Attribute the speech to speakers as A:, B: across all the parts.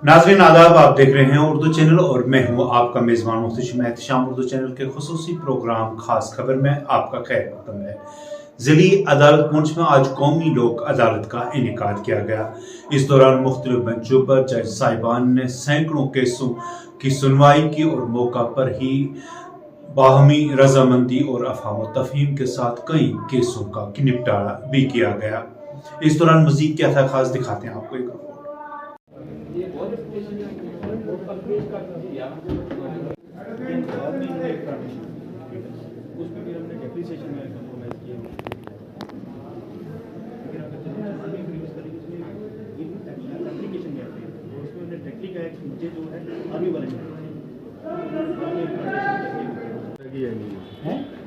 A: नाज़रीन आदाब, आप देख रहे हैं उर्दू चैनल और मैं हूं आपका मेज़बान मुख्तशिम एहतशाम। उर्दू चैनल के खुसूसी प्रोग्राम खास खबर में आपका खैर मकदम है। जिली अदालत पुंछ में आज कौमी लोक अदालत का इनेकाद किया गया। इस दौरान मुख्तलिफ बेंचों पर जज साहिबान ने सैकड़ों केसों की सुनवाई की और मौका पर ही बाहमी रजामंदी और अफहाम तफहीम के साथ कई केसों का निपटारा भी किया गया। इस दौरान मजीद क्या था खास दिखाते हैं आपको एक रिपोर्ट।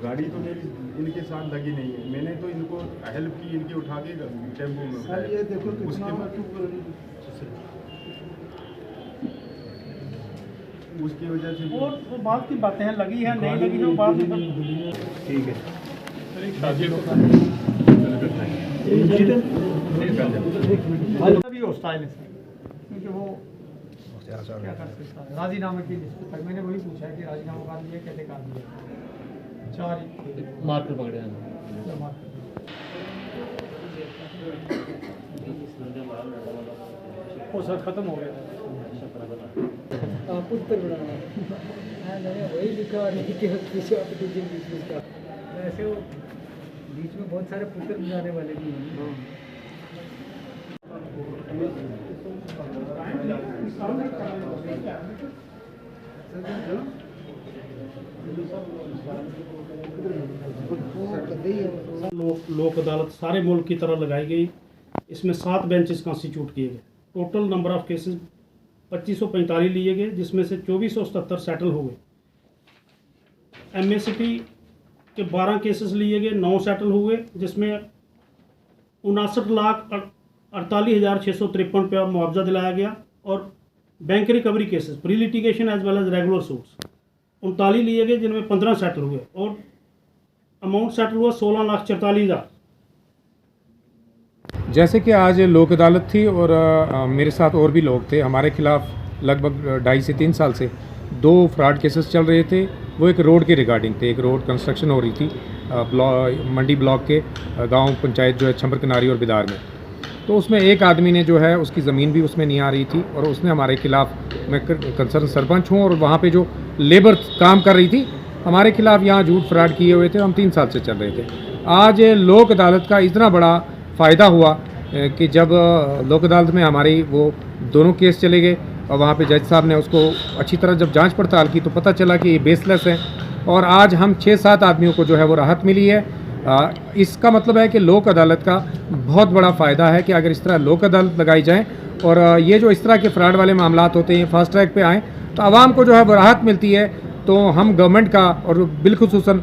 B: गाड़ी तो मेरी इनके साथ लगी नहीं है, मैंने तो इनको हेल्प की, इनकी उठा के टेम्पो में
C: सर ये देखो
B: उसकी वजह से
C: वो बात की बातें हैं, लगी है नहीं लगी तो बात
B: ठीक है।
C: अभी हॉस्टाइल है क्योंकि वो क्या कर सकता है राजीनामे की लिस्ट तक मैंने वही पूछा है कि राजीनामा कर दिया कैसे कर दिया। 4
D: मार्कर पकड़े हैं
C: वो सर खत्म हो गया
D: पुत्र बनाना मैंने वही लिखा और नहीं कि पीछे वैसे वो बीच में बहुत सारे पुत्र बनाने वाले भी हैं।
E: लोक अदालत सारे मुल्क की तरह लगाई गई। इसमें 7 बेंचेस कॉन्स्टिट्यूट किए गए। टोटल नंबर ऑफ केसेस 2545 लिए गए, जिसमें से 2477 सेटल हो गए। MACT के 12 केसेस लिए गए, 9 सेटल हुए, जिसमें 59,48,653 रुपया मुआवजा दिलाया गया। और bank recovery cases pre litigation as well as regular suits 39 लिए गए, जिनमें 15 सेटल हुए और अमाउंट सेटल हुआ 16,44,000।
F: जैसे कि आज लोक अदालत थी और मेरे साथ और भी लोग थे। हमारे खिलाफ लगभग 2.5 से 3 साल से 2 फ्रॉड केसेस चल रहे थे। वो एक रोड के रिगार्डिंग थे। एक रोड कंस्ट्रक्शन हो रही थी मंडी ब्लॉक के गांव पंचायत जो है छम्बर किनारी और बिदार में। तो उसमें एक आदमी ने जो है उसकी ज़मीन भी उसमें नहीं आ रही थी और उसने हमारे खिलाफ, मैं कंसर्न सरपंच हूँ और वहाँ पे जो लेबर काम कर रही थी, हमारे खिलाफ यहाँ झूठ फ्रॉड किए हुए थे। हम 3 साल से चल रहे थे। आज लोक अदालत का इतना बड़ा फ़ायदा हुआ कि जब लोक अदालत में हमारी वो दोनों केस चले गए और वहाँ पे जज साहब ने उसको अच्छी तरह जब जांच पड़ताल की तो पता चला कि ये बेसलेस है। और आज हम 6-7 आदमियों को जो है वो राहत मिली है। इसका मतलब है कि लोक अदालत का बहुत बड़ा फ़ायदा है कि अगर इस तरह लोक अदालत लगाई जाए और ये जो इस तरह के फ्रॉड वाले मामलात होते हैं फास्ट ट्रैक पे आएँ तो आवाम को जो है वो राहत मिलती है। तो हम गवर्नमेंट का और बिलखुसूसन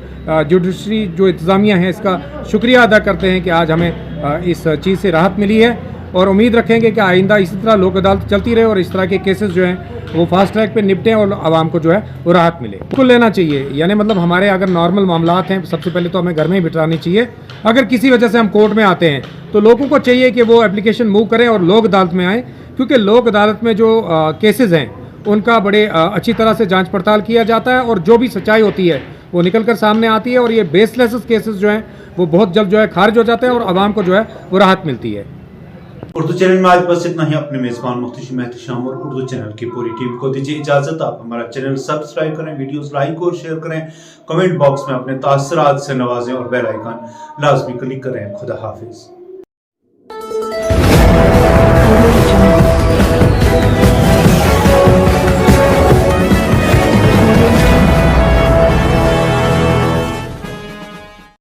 F: जुडिशरी जो इंतज़ामिया है इसका शुक्रिया अदा करते हैं कि आज हमें इस चीज़ से राहत मिली है और उम्मीद रखेंगे कि आइंदा इसी तरह लोक अदालत चलती रहे और इस तरह के केसेस जो हैं वो फास्ट ट्रैक पे निपटें और आवाम को जो है वो राहत मिले। बिल्कुल लेना चाहिए, यानी मतलब हमारे अगर नॉर्मल मामलात हैं सबसे पहले तो हमें घर में ही बिठानी चाहिए। अगर किसी वजह से हम कोर्ट में आते हैं तो लोगों को चाहिए कि वो एप्लीकेशन मूव करें और लोक अदालत में आएँ, क्योंकि लोक अदालत में जो केसेस हैं उनका बड़े अच्छी तरह से जांच पड़ताल किया जाता है और जो भी सच्चाई होती है वो निकल कर सामने आती है और ये बेसलेस केसेस जो हैं वो बहुत जल्द जो है खारिज हो जाते हैं और आवाम को जो है वो राहत मिलती है।
A: उर्दू चैनल में आज बस इतना ही। अपने मेजबान मुख्तशिम एहतशाम और उर्दू चैनल की पूरी टीम को दीजिए इजाजत। आप हमारा चैनल सब्सक्राइब करें, वीडियोस लाइक और शेयर करें, कमेंट बॉक्स में अपने तासरात से नवाजें और बेल आइकन लाजमी क्लिक करें। खुदा हाफिज।